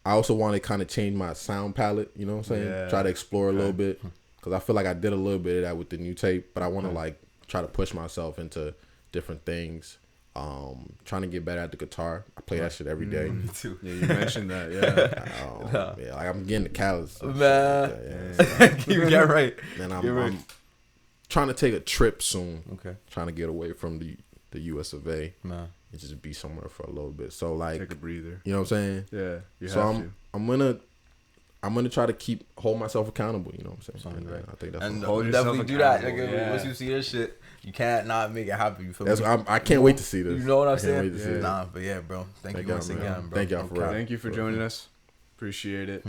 I also want to kind of change my sound palette. You know what I'm saying? Yeah. Try to explore a little bit, because I feel like I did a little bit of that with the new tape, but I want to like try to push myself into different things. Trying to get better at the guitar. I play that shit every day. Me too. Yeah, you mentioned that. Yeah. Yeah, like I'm getting the callus. Man. You get right. Then I'm trying to take a trip soon. Okay. Trying to get away from the US of A. Man. And just be somewhere for a little bit. So like, take a breather. You know what I'm saying? Yeah. I'm gonna try to hold myself accountable. You know what I'm saying? And, right. I think that's and hold yourself definitely do that. accountable, Once you see this shit, you can't not make it happen. You feel me? I can't wait to see this. You know what I'm I can't wait saying? to see it. Nah, but yeah, bro. Thank you once again, bro. Thank y'all for real. Thank you for joining us. Appreciate it.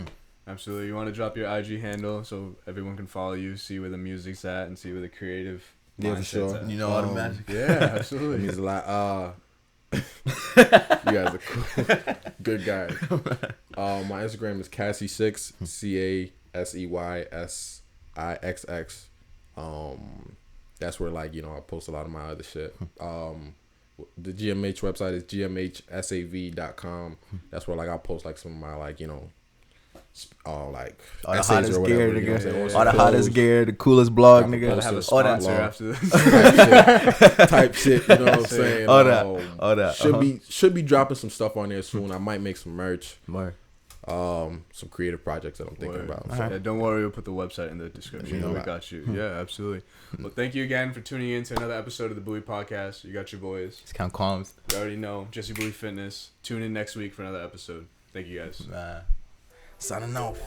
Absolutely. You want to drop your IG handle so everyone can follow you, see where the music's at, and see where the creative for sure. You know all the magic. Yeah, absolutely. It means a lot. You guys are cool. Good guys. My Instagram is Cassie6, CASEYSIXX. That's where I post a lot of my other shit. The GMH website is gmhsav.com. That's where I post some of my all the hottest gear, nigga. All the hottest gear, the coolest blog, nigga. Have a sponsor after this. type shit, you know what I'm saying? All that. Should be dropping some stuff on there soon. I might make some merch. More. Some creative projects that I'm thinking about. So. Yeah, don't worry, we'll put the website in the description. We got you. Yeah, absolutely. Well, thank you again for tuning in to another episode of the Bowie Podcast. You got your boys. It's Count Calms. You already know, Jesse Bowie Fitness. Tune in next week for another episode. Thank you guys. Signing off.